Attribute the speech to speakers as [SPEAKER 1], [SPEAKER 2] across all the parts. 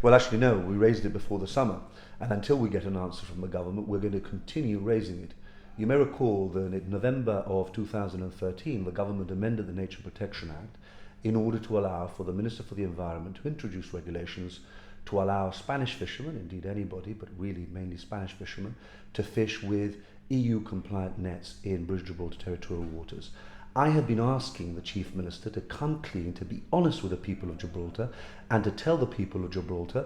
[SPEAKER 1] Well, actually, no, we raised it before the summer, and until we get an answer from the government, we're going to continue raising it. You may recall that in November of 2013, the government amended the Nature Protection Act in order to allow for the Minister for the Environment to introduce regulations to allow Spanish fishermen, indeed anybody, but really mainly Spanish fishermen, to fish with EU-compliant nets in British Gibraltar Territorial Waters. I have been asking the Chief Minister to come clean, to be honest with the people of Gibraltar, and to tell the people of Gibraltar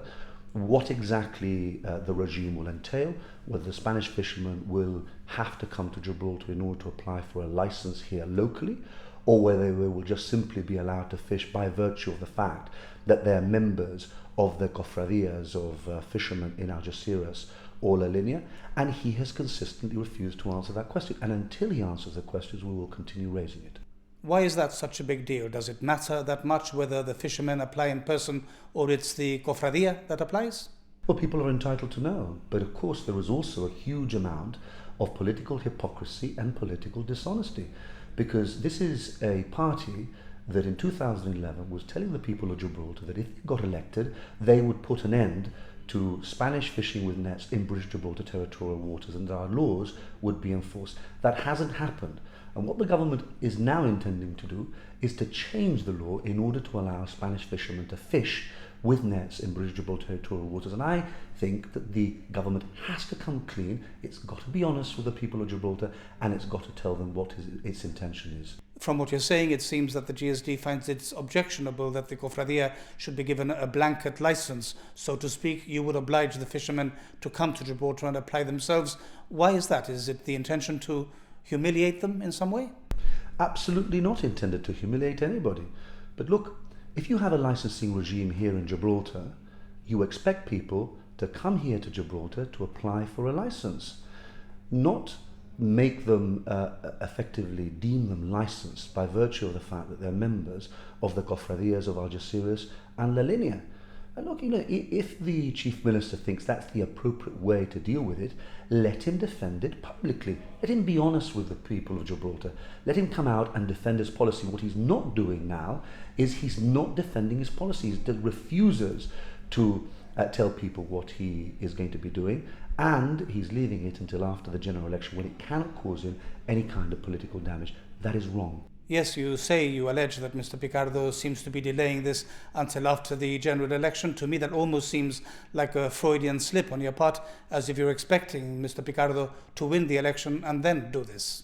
[SPEAKER 1] what exactly the regime will entail, whether the Spanish fishermen will have to come to Gibraltar in order to apply for a license here locally, or whether they will just simply be allowed to fish by virtue of the fact that they're members of the cofradías of fishermen in Algeciras or La Linea, and he has consistently refused to answer that question. And until he answers the questions, we will continue raising it.
[SPEAKER 2] Why is that such a big deal? Does it matter that much whether the fishermen apply in person or it's the cofradía that applies?
[SPEAKER 1] Well, people are entitled to know, but of course there is also a huge amount of political hypocrisy and political dishonesty, because this is a party that in 2011 was telling the people of Gibraltar that if they got elected, they would put an end to Spanish fishing with nets in British Gibraltar territorial waters and our laws would be enforced. That hasn't happened. And what the government is now intending to do is to change the law in order to allow Spanish fishermen to fish with nets in British Gibraltar territorial waters. And I think that the government has to come clean. It's got to be honest with the people of Gibraltar, and it's got to tell them what its intention is.
[SPEAKER 2] From what you're saying, it seems that the GSD finds it objectionable that the cofradía should be given a blanket license. So to speak, you would oblige the fishermen to come to Gibraltar and apply themselves. Why is that? Is it the intention to humiliate them in some way?
[SPEAKER 1] Absolutely not intended to humiliate anybody. But look, if you have a licensing regime here in Gibraltar, you expect people to come here to Gibraltar to apply for a license, not make them effectively deem them licensed by virtue of the fact that they're members of the cofradías of Algeciras and La Linea. And look, if the Chief Minister thinks that's the appropriate way to deal with it, let him defend it publicly. Let him be honest with the people of Gibraltar. Let him come out and defend his policy. What he's not doing now is he's not defending his policy. He refuses to tell people what he is going to be doing, and he's leaving it until after the general election when it cannot cause him any kind of political damage. That is wrong.
[SPEAKER 2] Yes, you allege that Mr. Picardo seems to be delaying this until after the general election. To me, that almost seems like a Freudian slip on your part, as if you're expecting Mr. Picardo to win the election and then do this.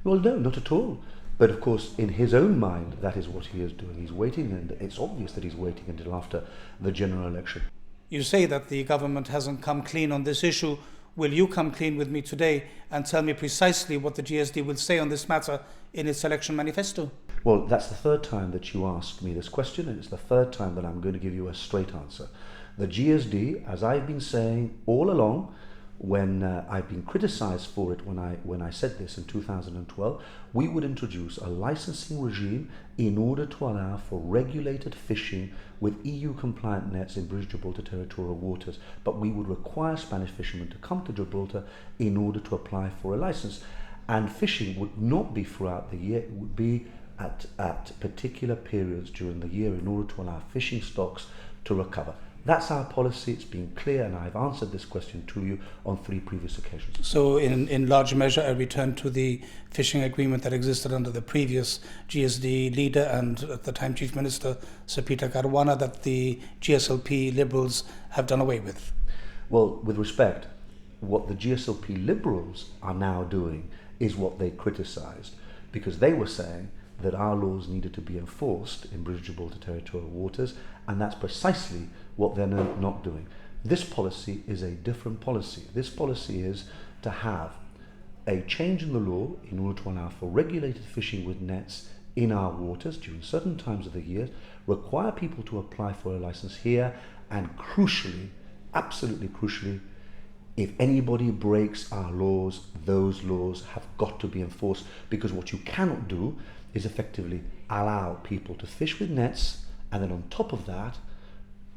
[SPEAKER 1] Well, no, not at all. But of course, in his own mind, that is what he is doing. He's waiting, and it's obvious that he's waiting until after the general election.
[SPEAKER 2] You say that the government hasn't come clean on this issue. Will you come clean with me today and tell me precisely what the GSD will say on this matter in its election manifesto?
[SPEAKER 1] Well, that's the third time that you ask me this question, and it's the third time that I'm going to give you a straight answer. The GSD, as I've been saying all along, when I've been criticized for it when I said this in 2012, we would introduce a licensing regime in order to allow for regulated fishing with EU-compliant nets in British Gibraltar territorial waters, but we would require Spanish fishermen to come to Gibraltar in order to apply for a license. And fishing would not be throughout the year, it would be at particular periods during the year in order to allow fishing stocks to recover. That's our policy. It's been clear, and I've answered this question to you on 3 previous occasions.
[SPEAKER 2] So in large measure, a return to the fishing agreement that existed under the previous GSD leader and at the time Chief Minister, Sir Peter Caruana, that the GSLP Liberals have done away with.
[SPEAKER 1] Well, with respect, what the GSLP Liberals are now doing is what they criticised, because they were saying that our laws needed to be enforced in British Gibraltar territorial waters, and that's precisely what they're not doing. This policy is a different policy. This policy is to have a change in the law in order to allow for regulated fishing with nets in our waters during certain times of the year, require people to apply for a license here, and crucially, absolutely crucially, if anybody breaks our laws, those laws have got to be enforced, because what you cannot do is effectively allow people to fish with nets and then on top of that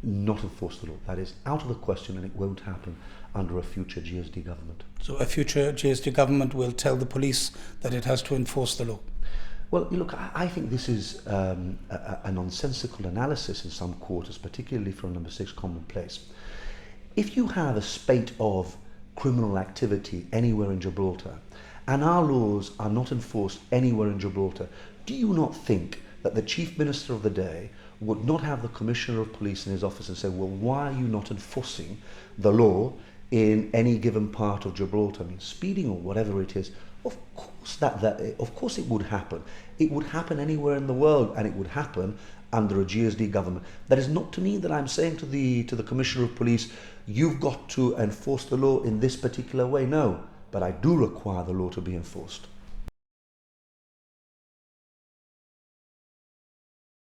[SPEAKER 1] not enforce the law. That is out of the question, and it won't happen under a future GSD government.
[SPEAKER 2] So a future GSD government will tell the police that it has to enforce the law?
[SPEAKER 1] Well, look, I think this is a nonsensical analysis in some quarters, particularly from number 6 Commonplace. If you have a spate of criminal activity anywhere in Gibraltar, and our laws are not enforced anywhere in Gibraltar, do you not think that the Chief Minister of the day would not have the Commissioner of Police in his office and say, well, why are you not enforcing the law in any given part of Gibraltar? I mean, speeding or whatever it is, of course it would happen. It would happen anywhere in the world, and it would happen under a GSD government. That is not to mean that I'm saying to the Commissioner of Police, you've got to enforce the law in this particular way. No, but I do require the law to be enforced.